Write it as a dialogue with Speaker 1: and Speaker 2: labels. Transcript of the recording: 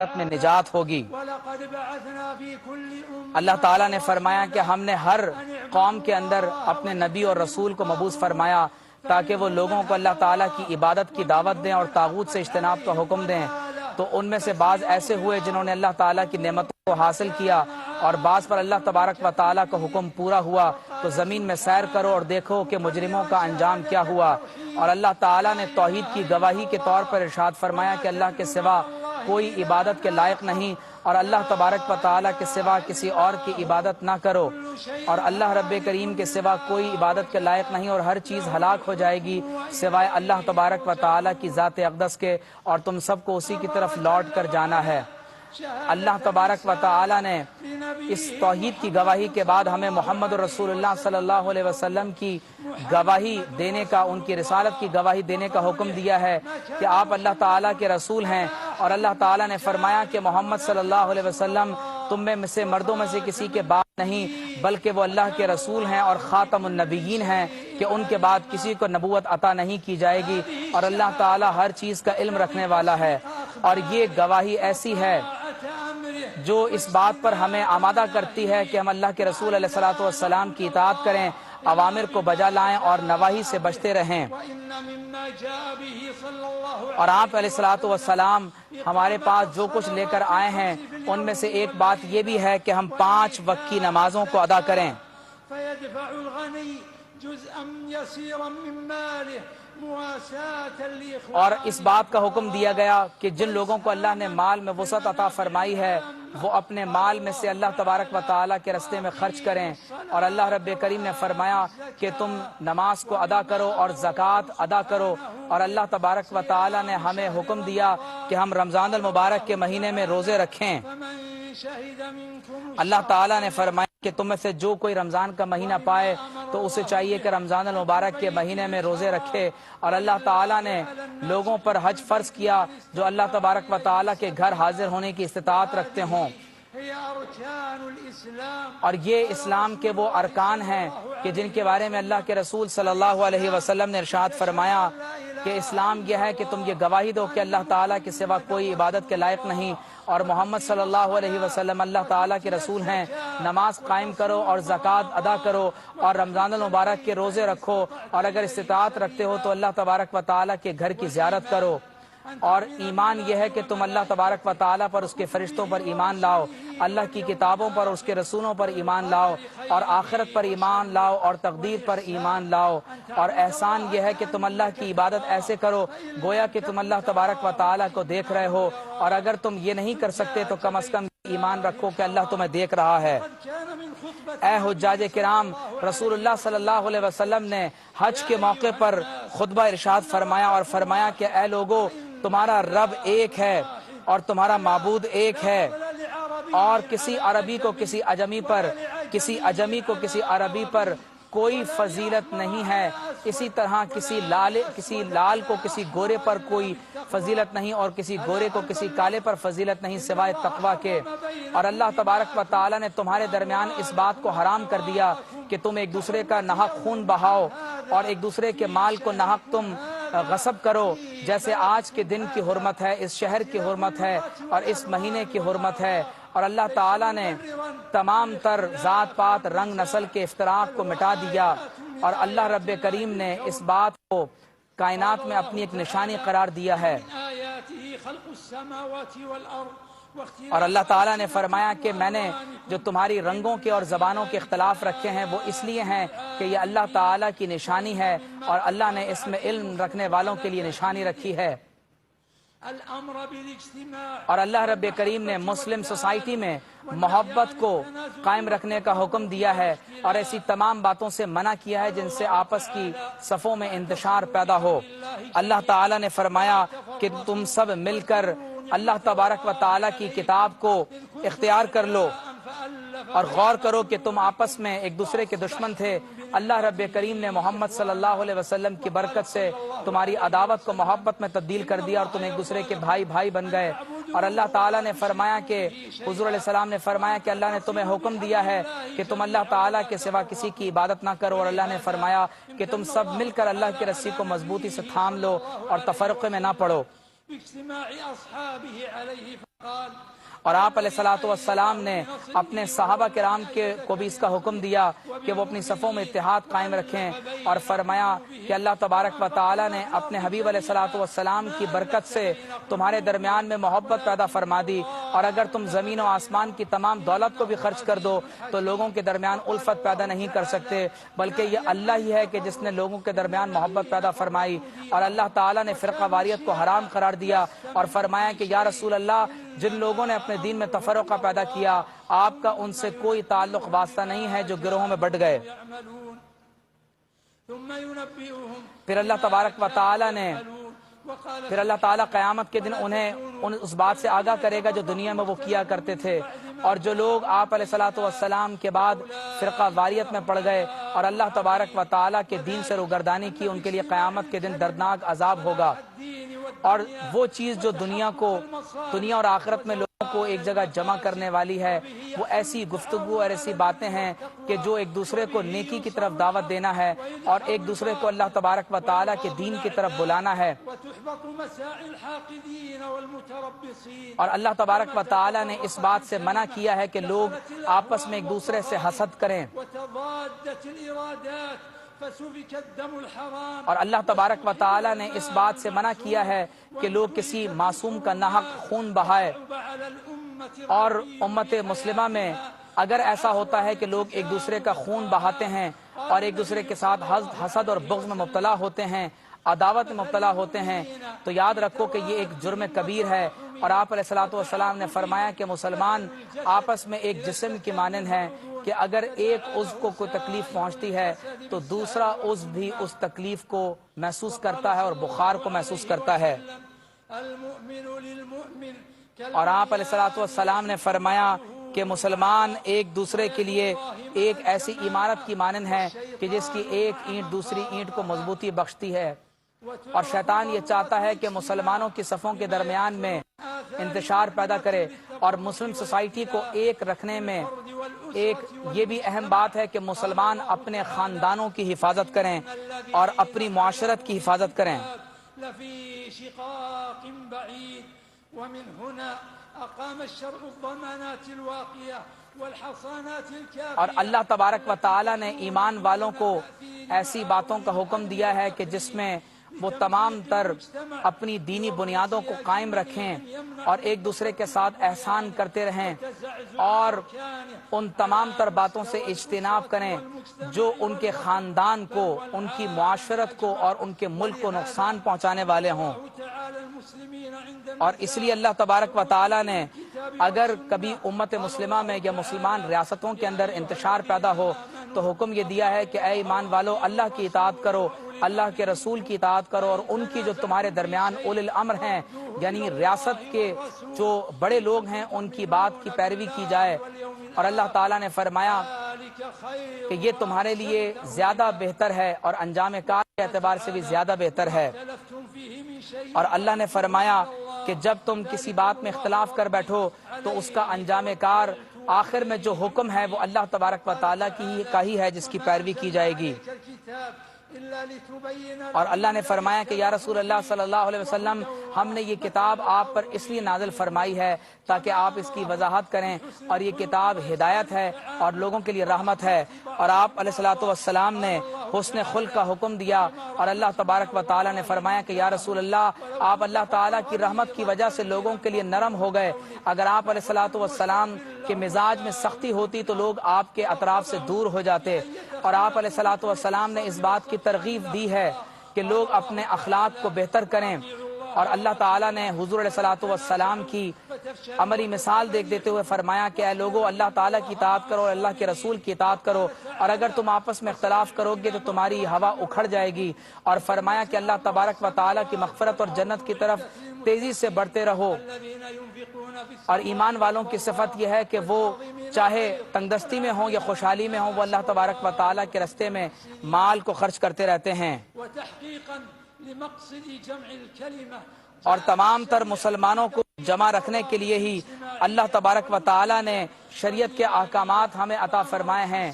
Speaker 1: میں نجات ہوگی۔ اللہ تعالیٰ نے فرمایا کہ ہم نے ہر قوم کے اندر اپنے نبی اور رسول کو مبعوث فرمایا تاکہ وہ لوگوں کو اللہ تعالیٰ کی عبادت کی دعوت دیں اور طاغوت سے اجتناب کا حکم دیں۔ تو ان میں سے بعض ایسے ہوئے جنہوں نے اللہ تعالیٰ کی نعمتوں کو حاصل کیا اور بعض پر اللہ تبارک و تعالیٰ کا حکم پورا ہوا۔ تو زمین میں سیر کرو اور دیکھو کہ مجرموں کا انجام کیا ہوا۔ اور اللہ تعالیٰ نے توحید کی گواہی کے طور پر ارشاد فرمایا کہ اللہ کے سوا کوئی عبادت کے لائق نہیں اور اللہ تبارک و تعالیٰ کے سوا کسی اور کی عبادت نہ کرو، اور اللہ رب کریم کے سوا کوئی عبادت کے لائق نہیں، اور ہر چیز ہلاک ہو جائے گی سوائے اللہ تبارک و تعالیٰ کی ذات اقدس کے، اور تم سب کو اسی کی طرف لوٹ کر جانا ہے۔ اللہ تبارک و تعالیٰ نے اس توحید کی گواہی کے بعد ہمیں محمد رسول اللہ صلی اللہ علیہ وسلم کی گواہی دینے کا، ان کی رسالت کی گواہی دینے کا حکم دیا ہے کہ آپ اللہ تعالیٰ کے رسول ہیں، اور اللہ تعالیٰ نے فرمایا کہ محمد صلی اللہ علیہ وسلم تم میں سے مردوں میں سے کسی کے بعد نہیں بلکہ وہ اللہ کے رسول ہیں اور خاتم النبیین ہیں، کہ ان کے بعد کسی کو نبوت عطا نہیں کی جائے گی، اور اللہ تعالیٰ ہر چیز کا علم رکھنے والا ہے۔ اور یہ گواہی ایسی ہے جو اس بات پر ہمیں آمادہ کرتی ہے کہ ہم اللہ کے رسول علیہ الصلوۃ والسلام کی اطاعت کریں، اوامر کو بجا لائیں اور نواہی سے بچتے رہیں۔ اور آپ علیہ الصلوۃ والسلام ہمارے پاس جو کچھ لے کر آئے ہیں ان میں سے ایک بات یہ بھی ہے کہ ہم 5 وقت کی نمازوں کو ادا کریں۔ اور اس بات کا حکم دیا گیا کہ جن لوگوں کو اللہ نے مال میں وسعت عطا فرمائی ہے وہ اپنے مال میں سے اللہ تبارک و تعالیٰ کے راستے میں خرچ کریں، اور اللہ رب کریم نے فرمایا کہ تم نماز کو ادا کرو اور زکوٰۃ ادا کرو، اور اللہ تبارک و تعالیٰ نے ہمیں حکم دیا کہ ہم رمضان المبارک کے مہینے میں روزے رکھیں۔ اللہ تعالیٰ نے فرمایا کہ تم میں سے جو کوئی رمضان کا مہینہ پائے تو اسے چاہیے کہ رمضان المبارک کے مہینے میں روزے رکھے، اور اللہ تعالیٰ نے لوگوں پر حج فرض کیا جو اللہ تبارک و تعالیٰ کے گھر حاضر ہونے کی استطاعت رکھتے ہوں۔ اور یہ اسلام کے وہ ارکان ہیں کہ جن کے بارے میں اللہ کے رسول صلی اللہ علیہ وسلم نے ارشاد فرمایا کہ اسلام یہ ہے کہ تم یہ گواہی دو کہ اللہ تعالیٰ کے سوا کوئی عبادت کے لائق نہیں، اور محمد صلی اللہ علیہ وسلم اللہ تعالیٰ کے رسول ہیں۔ نماز قائم کرو اور زکوٰۃ ادا کرو اور رمضان المبارک کے روزے رکھو، اور اگر استطاعت رکھتے ہو تو اللہ تبارک و تعالیٰ کے گھر کی زیارت کرو۔ اور ایمان یہ ہے کہ تم اللہ تبارک و تعالیٰ پر، اس کے فرشتوں پر ایمان لاؤ، اللہ کی کتابوں پر اور اس کے رسولوں پر ایمان لاؤ، اور آخرت پر ایمان لاؤ اور تقدیر پر ایمان لاؤ۔ اور احسان یہ ہے کہ تم اللہ کی عبادت ایسے کرو گویا کہ تم اللہ تبارک و تعالیٰ کو دیکھ رہے ہو، اور اگر تم یہ نہیں کر سکتے تو کم از کم ایمان رکھو کہ اللہ تمہیں دیکھ رہا ہے۔ اے حجاج کرام، رسول اللہ صلی اللہ علیہ وسلم نے حج کے موقع پر خطبہ ارشاد فرمایا اور فرمایا کہ اے لوگو، تمہارا رب ایک ہے اور تمہارا معبود ایک ہے، اور کسی عربی کو کسی عجمی پر، کسی عجمی کو کسی عربی پر کوئی فضیلت نہیں ہے، اسی طرح کسی لال کو کسی گورے پر کوئی فضیلت نہیں، اور کسی گورے کو کسی کالے پر فضیلت نہیں سوائے تقویٰ کے۔ اور اللہ تبارک و تعالیٰ نے تمہارے درمیان اس بات کو حرام کر دیا کہ تم ایک دوسرے کا ناحق خون بہاؤ اور ایک دوسرے کے مال کو ناحق تم غصب کرو، جیسے آج کے دن کی حرمت ہے، اس شہر کی حرمت ہے اور اس مہینے کی حرمت ہے۔ اور اللہ تعالیٰ نے تمام تر ذات پات رنگ نسل کے افتراق کو مٹا دیا، اور اللہ رب کریم نے اس بات کو کائنات میں اپنی ایک نشانی قرار دیا ہے۔ اور اللہ تعالیٰ نے فرمایا کہ میں نے جو تمہاری رنگوں کے اور زبانوں کے اختلاف رکھے ہیں وہ اس لیے ہیں کہ یہ اللہ تعالیٰ کی نشانی ہے، اور اللہ نے اس میں علم رکھنے والوں کے لیے نشانی رکھی ہے۔ اور اللہ رب کریم نے مسلم سوسائٹی میں محبت کو قائم رکھنے کا حکم دیا ہے، اور ایسی تمام باتوں سے منع کیا ہے جن سے آپس کی صفوں میں انتشار پیدا ہو۔ اللہ تعالیٰ نے فرمایا کہ تم سب مل کر اللہ تبارک و تعالیٰ کی کتاب کو اختیار کر لو اور غور کرو کہ تم آپس میں ایک دوسرے کے دشمن تھے، اللہ رب کریم نے محمد صلی اللہ علیہ وسلم کی برکت سے تمہاری عداوت کو محبت میں تبدیل کر دیا اور تم ایک دوسرے کے بھائی بن گئے۔ اور اللہ تعالیٰ نے فرمایا کہ حضور علیہ السلام نے فرمایا کہ اللہ نے تمہیں حکم دیا ہے کہ تم اللہ تعالیٰ کے سوا کسی کی عبادت نہ کرو، اور اللہ نے فرمایا کہ تم سب مل کر اللہ کی رسی کو مضبوطی سے تھام لو اور تفرقے میں نہ پڑو۔ اور آپ علیہ الصلوۃ والسلام نے اپنے صحابہ کرام کو بھی اس کا حکم دیا کہ وہ اپنی صفوں میں اتحاد قائم رکھیں، اور فرمایا کہ اللہ تبارک و تعالی نے اپنے حبیب علیہ الصلوۃ والسلام کی برکت سے تمہارے درمیان میں محبت پیدا فرما دی، اور اگر تم زمین و آسمان کی تمام دولت کو بھی خرچ کر دو تو لوگوں کے درمیان الفت پیدا نہیں کر سکتے، بلکہ یہ اللہ ہی ہے کہ جس نے لوگوں کے درمیان محبت پیدا فرمائی۔ اور اللہ تعالیٰ نے فرقہ واریت کو حرام قرار دیا اور فرمایا کہ یا رسول اللہ، جن لوگوں نے اپنے دین میں تفرقہ پیدا کیا، آپ کا ان سے کوئی تعلق واسطہ نہیں ہے جو گروہوں میں بٹ گئے۔ پھر اللہ تبارک و تعالی نے قیامت کے دن انہیں اس بات سے آگاہ کرے گا جو دنیا میں وہ کیا کرتے تھے، اور جو لوگ آپ علیہ الصلوۃ والسلام کے بعد فرقہ واریت میں پڑ گئے اور اللہ تبارک و تعالی کے دین سے روگردانی کی، ان کے لیے قیامت کے دن دردناک عذاب ہوگا۔ اور وہ چیز جو دنیا اور آخرت میں لوگوں کو ایک جگہ جمع کرنے والی ہے، وہ ایسی گفتگو اور ایسی باتیں ہیں کہ جو ایک دوسرے کو نیکی کی طرف دعوت دینا ہے اور ایک دوسرے کو اللہ تبارک و تعالی کے دین کی طرف بلانا ہے۔ اور اللہ تبارک و تعالی نے اس بات سے منع کیا ہے کہ لوگ آپس میں ایک دوسرے سے حسد کریں، اور اللہ تبارک و تعالی نے اس بات سے منع کیا ہے کہ لوگ کسی معصوم کا ناحق خون بہائے۔ اور امت مسلمہ میں اگر ایسا ہوتا ہے کہ لوگ ایک دوسرے کا خون بہاتے ہیں اور ایک دوسرے کے ساتھ حسد اور بغض میں مبتلا ہوتے ہیں، عداوت میں مبتلا ہوتے ہیں، تو یاد رکھو کہ یہ ایک جرم کبیر ہے۔ اور آپ علیہ الصلوۃ والسلام نے فرمایا کہ مسلمان آپس میں ایک جسم کی مانند ہیں کہ اگر ایک عضو کو کوئی تکلیف پہنچتی ہے تو دوسرا عضو بھی اس تکلیف کو محسوس کرتا ہے اور بخار کو محسوس کرتا ہے۔ اور آپ علیہ الصلوۃ والسلام نے فرمایا کہ مسلمان ایک دوسرے کے لیے ایک ایسی عمارت کی مانند ہے کہ جس کی ایک اینٹ دوسری اینٹ کو مضبوطی بخشتی ہے، اور شیطان یہ چاہتا ہے کہ مسلمانوں کی صفوں کے درمیان میں انتشار پیدا کرے، اور مسلم سوسائٹی کو ایک رکھنے میں یہ بھی اہم بات ہے کہ مسلمان اپنے خاندانوں کی حفاظت کریں اور اپنی معاشرت کی حفاظت کریں۔ اور اللہ تبارک و تعالی نے ایمان والوں کو ایسی باتوں کا حکم دیا ہے کہ جس میں وہ تمام تر اپنی دینی بنیادوں کو قائم رکھیں اور ایک دوسرے کے ساتھ احسان کرتے رہیں، اور ان تمام تر باتوں سے اجتناب کریں جو ان کے خاندان کو، ان کی معاشرت کو اور ان کے ملک کو نقصان پہنچانے والے ہوں۔ اور اس لیے اللہ تبارک و تعالی نے اگر کبھی امت مسلمہ میں یا مسلمان ریاستوں کے اندر انتشار پیدا ہو تو حکم یہ دیا ہے کہ اے ایمان والو، اللہ کی اطاعت کرو، اللہ کے رسول کی اطاعت کرو، اور ان کی جو تمہارے درمیان اولی الامر ہیں، یعنی ریاست کے جو بڑے لوگ ہیں، ان کی بات کی پیروی کی جائے۔ اور اللہ تعالیٰ نے فرمایا کہ یہ تمہارے لیے زیادہ بہتر ہے اور انجام کار کے اعتبار سے بھی زیادہ بہتر ہے۔ اور اللہ نے فرمایا کہ جب تم کسی بات میں اختلاف کر بیٹھو تو اس کا انجام کار آخر میں جو حکم ہے وہ اللہ تبارک و تعالیٰ کا ہی ہے جس کی پیروی کی جائے گی۔ اور اللہ نے فرمایا کہ یا رسول اللہ صلی اللہ علیہ وسلم، ہم نے یہ کتاب آپ پر اس لیے نازل فرمائی ہے تاکہ آپ اس کی وضاحت کریں، اور یہ کتاب ہدایت ہے اور لوگوں کے لیے رحمت ہے۔ اور آپ علیہ الصلوۃ والسلام نے حسن خلق کا حکم دیا، اور اللہ تبارک و تعالی نے فرمایا کہ یا رسول اللہ، آپ اللہ تعالیٰ کی رحمت کی وجہ سے لوگوں کے لیے نرم ہو گئے۔ اگر آپ علیہ الصلوۃ والسلام کے مزاج میں سختی ہوتی تو لوگ آپ کے اطراف سے دور ہو جاتے، اور آپ علیہ الصلوۃ والسلام نے اس بات کی ترغیب دی ہے کہ لوگ اپنے اخلاق کو بہتر کریں۔ اور اللہ تعالیٰ نے حضور علیہ الصلوۃ والسلام کی عملی مثال دیتے ہوئے فرمایا کہ اے لوگو، اللہ تعالیٰ کی اطاعت کرو اور اللہ کے رسول کی اطاعت کرو، اور اگر تم آپس میں اختلاف کرو گے تو تمہاری ہوا اکھڑ جائے گی۔ اور فرمایا کہ اللہ تبارک و تعالیٰ کی مغفرت اور جنت کی طرف تیزی سے بڑھتے رہو۔ اور ایمان والوں کی صفت یہ ہے کہ وہ چاہے تنگدستی میں ہوں یا خوشحالی میں ہوں، وہ اللہ تبارک و تعالیٰ کے راستے میں مال کو خرچ کرتے رہتے ہیں۔ اور تمام تر مسلمانوں کو جمع رکھنے کے لیے ہی اللہ تبارک و تعالیٰ نے شریعت کے احکامات ہمیں عطا فرمائے ہیں۔